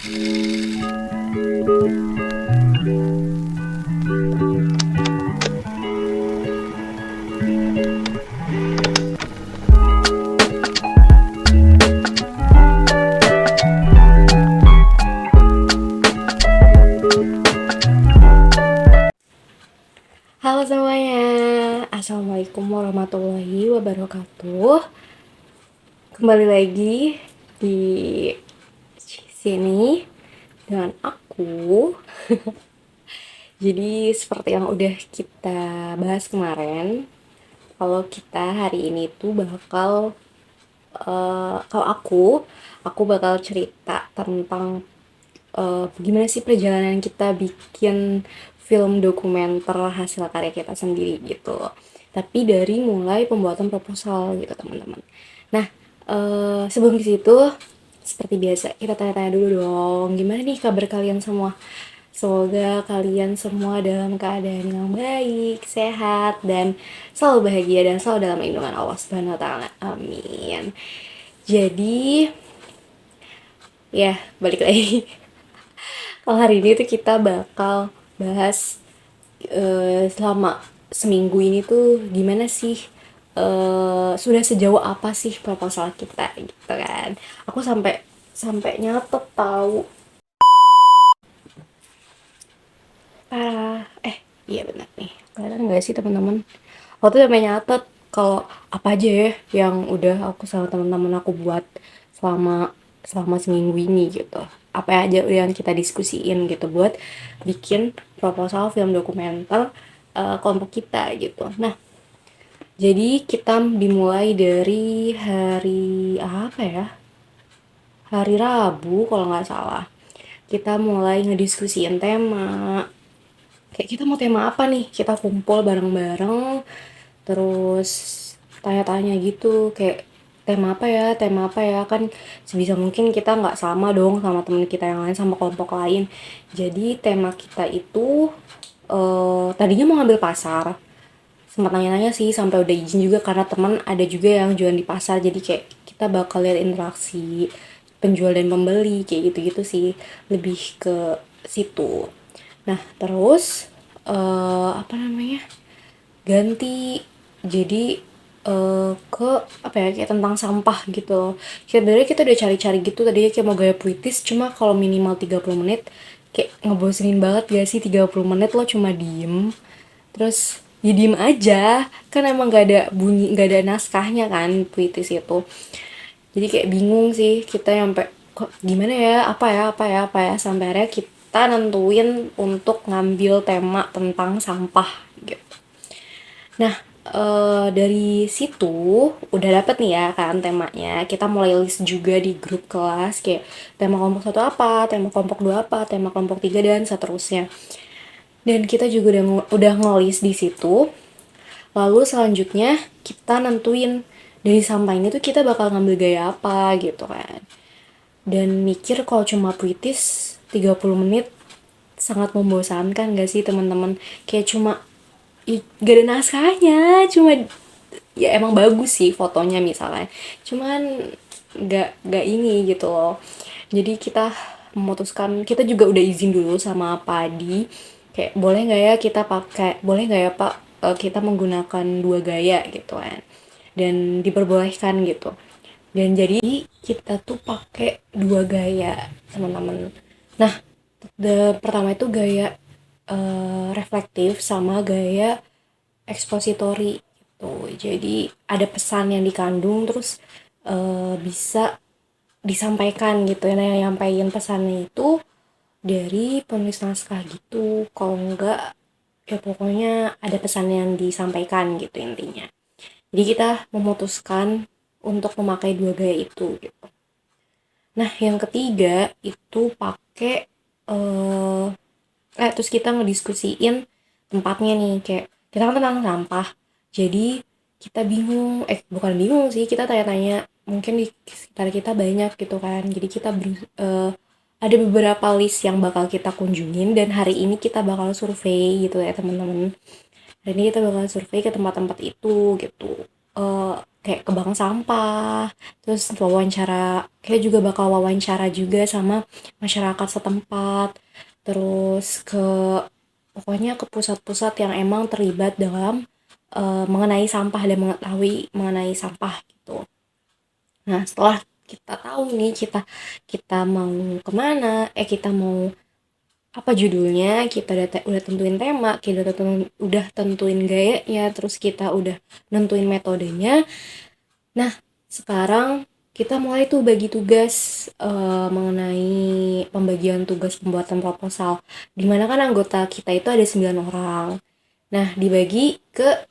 Halo semuanya, Assalamualaikum warahmatullahi wabarakatuh. Kembali lagi di sini dengan aku. Jadi seperti yang udah kita bahas kemarin, kalau kita hari ini tuh bakal kalau aku bakal cerita tentang gimana sih perjalanan kita bikin film dokumenter hasil karya kita sendiri gitu. Tapi dari mulai pembuatan proposal gitu teman-teman. Nah, sebelum ke situ, seperti biasa kita tanya-tanya dulu dong. Gimana nih kabar kalian semua? Semoga kalian semua dalam keadaan yang baik, sehat, dan selalu bahagia dan selalu dalam lindungan Allah Subhanahu wa taala. Amin. Jadi, ya, balik lagi. Kalau hari ini tuh kita bakal bahas selama seminggu ini tuh gimana sih, sudah sejauh apa sih proposal kita gitu kan. Aku sampai sampai nyatet tahu. Iya benar nih. Kelihatan nggak sih teman-teman? Aku tuh sampai nyatet kalau apa aja ya yang udah aku sama teman-teman aku buat selama selama seminggu ini gitu. Apa aja yang kita diskusiin gitu buat bikin proposal film dokumenter kelompok kita gitu. Nah, jadi kita dimulai dari hari apa ya? Hari Rabu kalau nggak salah. Kita mulai ngediskusiin tema. Kayak kita mau tema apa nih? Kita kumpul bareng-bareng, terus tanya-tanya gitu. Kayak tema apa ya, kan sebisa mungkin kita nggak sama dong sama temen kita yang lain, sama kelompok lain. Jadi tema kita itu tadinya mau ngambil pasar, sempat nanya-nanya sih sampai udah izin juga karena teman ada juga yang jualan di pasar, jadi kayak kita bakal lihat interaksi penjual dan pembeli kayak gitu-gitu sih, lebih ke situ. Nah terus apa namanya, ganti jadi ke apa ya, kayak tentang sampah gitu loh. Sebenarnya kita udah cari-cari gitu tadinya kayak mau gaya puitis, cuma kalau minimal 30 menit kayak ngebosenin banget gak sih 30 menit lo cuma diem terus ya diem aja, kan emang gak ada bunyi, gak ada naskahnya kan puitis itu. Jadi kayak bingung sih kita sampai kok gimana ya, apa ya sampai akhirnya kita nentuin untuk ngambil tema tentang sampah gitu. Nah, dari situ udah dapet nih ya kan temanya. Kita mulai list juga di grup kelas kayak tema kelompok satu apa, tema kelompok dua apa, tema kelompok tiga dan seterusnya. Dan kita juga udah ngelis di situ. Lalu selanjutnya kita nentuin dari sampah ini tuh kita bakal ngambil gaya apa gitu kan. Dan mikir kalau cuma puitis 30 menit sangat membosankan gak sih teman-teman? Kayak cuma gak ada naskahnya, cuma ya emang bagus sih fotonya misalnya, cuman gak ini gitu loh. Jadi kita memutuskan, kita juga udah izin dulu sama Padi kayak boleh nggak ya Pak, kita menggunakan dua gaya gitu kan, dan diperbolehkan gitu. Dan jadi kita tuh pakai dua gaya teman-teman. Nah, pertama itu gaya reflektif sama gaya ekspositori gitu. Jadi ada pesan yang dikandung, terus bisa disampaikan gitu ya. Nah, yang nyampaiin pesannya itu dari penulis naskah gitu. Kalau enggak ya pokoknya ada pesan yang disampaikan gitu intinya. Jadi kita memutuskan untuk memakai dua gaya itu gitu. Nah, yang ketiga itu pakai terus kita ngediskusiin tempatnya nih, kayak kita kan tentang sampah. Jadi kita bingung, bukan bingung sih, kita tanya-tanya mungkin di sekitar kita banyak gitu kan. Jadi kita ada beberapa list yang bakal kita kunjungin, dan hari ini kita bakal survei gitu ya teman-teman. Hari ini kita bakal survei ke tempat-tempat itu gitu. kayak ke bank sampah, terus wawancara, kayak juga bakal wawancara juga sama masyarakat setempat, terus ke pokoknya ke pusat-pusat yang emang terlibat dalam mengenai sampah dan mengetahui mengenai sampah gitu. Nah, setelah kita tahu nih kita mau kemana, kita mau apa judulnya, kita udah tentuin tema, kita udah tentuin gayanya, terus kita udah nentuin metodenya. Nah, sekarang kita mulai tuh bagi tugas mengenai pembagian tugas pembuatan proposal. Dimana kan anggota kita itu ada 9 orang. Nah, dibagi ke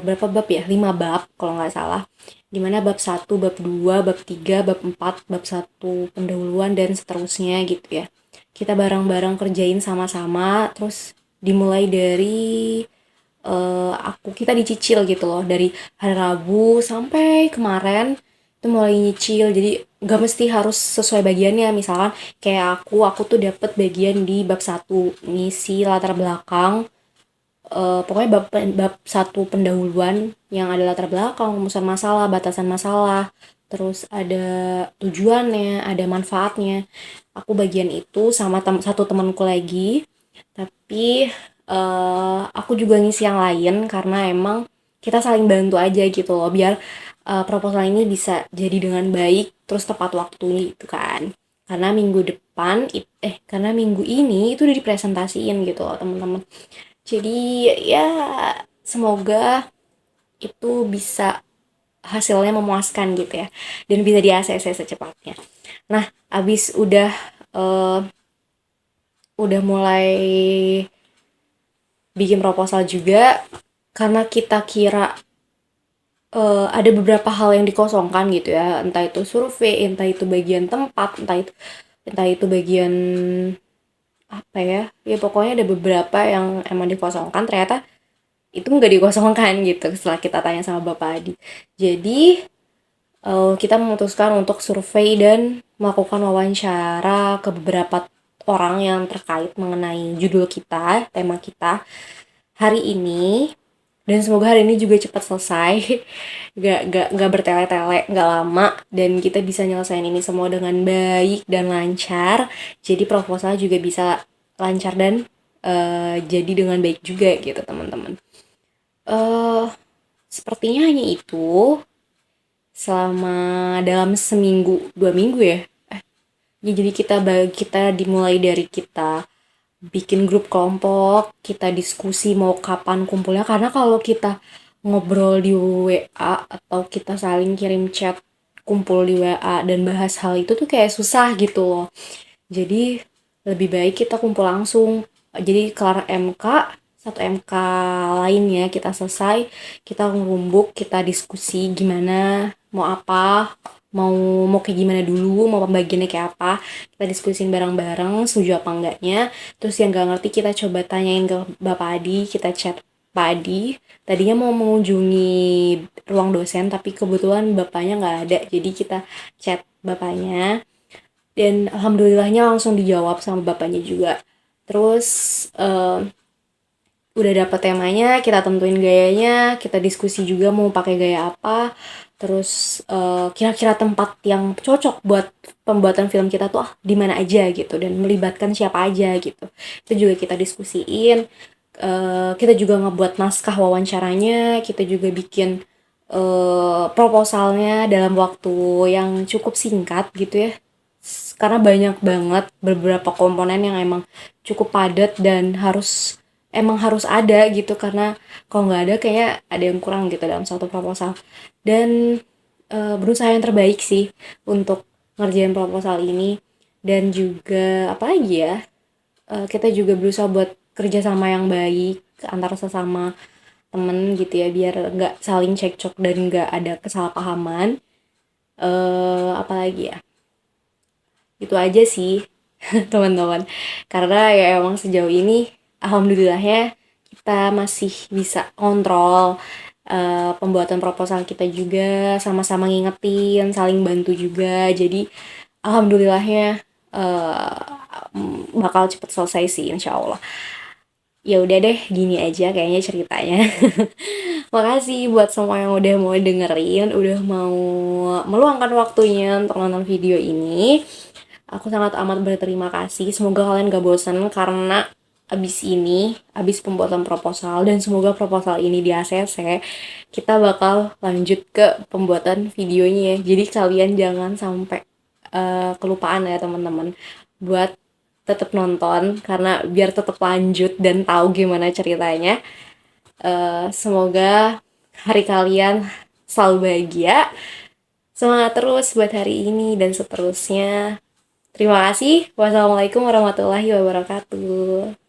berapa bab ya? 5 bab kalau nggak salah. Dimana bab 1, bab 2, bab 3, bab 4, bab 1 pendahuluan dan seterusnya gitu ya. Kita bareng-bareng kerjain sama-sama, terus dimulai dari kita dicicil gitu loh dari hari Rabu sampai kemarin itu mulai nyicil, jadi nggak mesti harus sesuai bagiannya. Misalkan kayak aku tuh dapet bagian di bab 1 ngisi latar belakang, pokoknya bab 1 pendahuluan yang ada latar belakang, rumusan masalah, batasan masalah, terus ada tujuannya, ada manfaatnya. Aku bagian itu sama satu temanku lagi, tapi aku juga ngisi yang lain karena emang kita saling bantu aja gitu loh, biar proposal ini bisa jadi dengan baik terus tepat waktu gitu kan. Karena minggu ini itu udah dipresentasiin gitu loh teman-teman. Jadi ya semoga itu bisa hasilnya memuaskan gitu ya, dan bisa di ACC secepatnya. Nah, abis eh, udah mulai bikin proposal juga, karena kita kira ada beberapa hal yang dikosongkan gitu ya, entah itu survei, entah itu bagian tempat, entah itu bagian apa ya, ya pokoknya ada beberapa yang emang dikosongkan, ternyata itu nggak dikosongkan gitu setelah kita tanya sama Bapak Adi. Jadi kita memutuskan untuk survei dan melakukan wawancara ke beberapa orang yang terkait mengenai judul kita, tema kita hari ini. Dan semoga hari ini juga cepat selesai, gak bertele-tele, gak lama, dan kita bisa nyelesain ini semua dengan baik dan lancar. Jadi proposal juga bisa lancar dan jadi dengan baik juga gitu teman-teman. eh Sepertinya hanya itu selama dalam seminggu 2 minggu ya. Ya, jadi kita dimulai dari kita bikin grup kelompok, kita diskusi mau kapan kumpulnya, karena kalau kita ngobrol di WA atau kita saling kirim chat kumpul di WA dan bahas hal itu tuh kayak susah gitu loh. Jadi lebih baik kita kumpul langsung. Jadi kelar MK, satu MK lainnya kita selesai, kita ngerumbuk, kita diskusi gimana, mau apa, mau mau kayak gimana dulu, mau pembagiannya kayak apa, kita diskusin bareng-bareng, setuju apa enggaknya. Terus yang gak ngerti kita coba tanyain ke Bapak Adi, kita chat Pak Adi. Tadinya mau mengunjungi ruang dosen, tapi kebetulan bapaknya nggak ada, jadi kita chat bapaknya, dan alhamdulillahnya langsung dijawab sama bapaknya juga. Terus udah dapet temanya, kita tentuin gayanya, kita diskusi juga mau pakai gaya apa, terus kira-kira tempat yang cocok buat pembuatan film kita tuh di mana aja gitu, dan melibatkan siapa aja gitu. Itu juga kita diskusiin. Kita juga ngebuat naskah wawancaranya, kita juga bikin proposalnya dalam waktu yang cukup singkat gitu ya, karena banyak banget beberapa komponen yang emang cukup padat dan emang harus ada gitu, karena kalau nggak ada kayak ada yang kurang gitu dalam satu proposal. Dan berusaha yang terbaik sih untuk ngerjain proposal ini. Dan juga apa lagi ya, kita juga berusaha buat kerja sama yang baik antara sesama temen gitu ya, biar nggak saling cekcok dan nggak ada kesalahpahaman. Apalagi ya, itu aja sih teman-teman, karena ya emang sejauh ini alhamdulillahnya kita masih bisa kontrol pembuatan proposal kita, juga sama-sama ngingetin, saling bantu juga. Jadi alhamdulillahnya eh, bakal cepet selesai sih insya Allah. Ya udah deh, gini aja kayaknya ceritanya. Makasih buat semua yang udah mau dengerin, udah mau meluangkan waktunya untuk nonton video ini. Aku sangat amat berterima kasih. Semoga kalian gak bosan karena abis pembuatan proposal, dan semoga proposal ini di ACC, kita bakal lanjut ke pembuatan videonya ya. Jadi kalian jangan sampai kelupaan ya teman-teman, buat tetap nonton karena biar tetap lanjut dan tahu gimana ceritanya. Semoga hari kalian selalu bahagia. Semangat terus buat hari ini dan seterusnya. Terima kasih. Wassalamualaikum warahmatullahi wabarakatuh.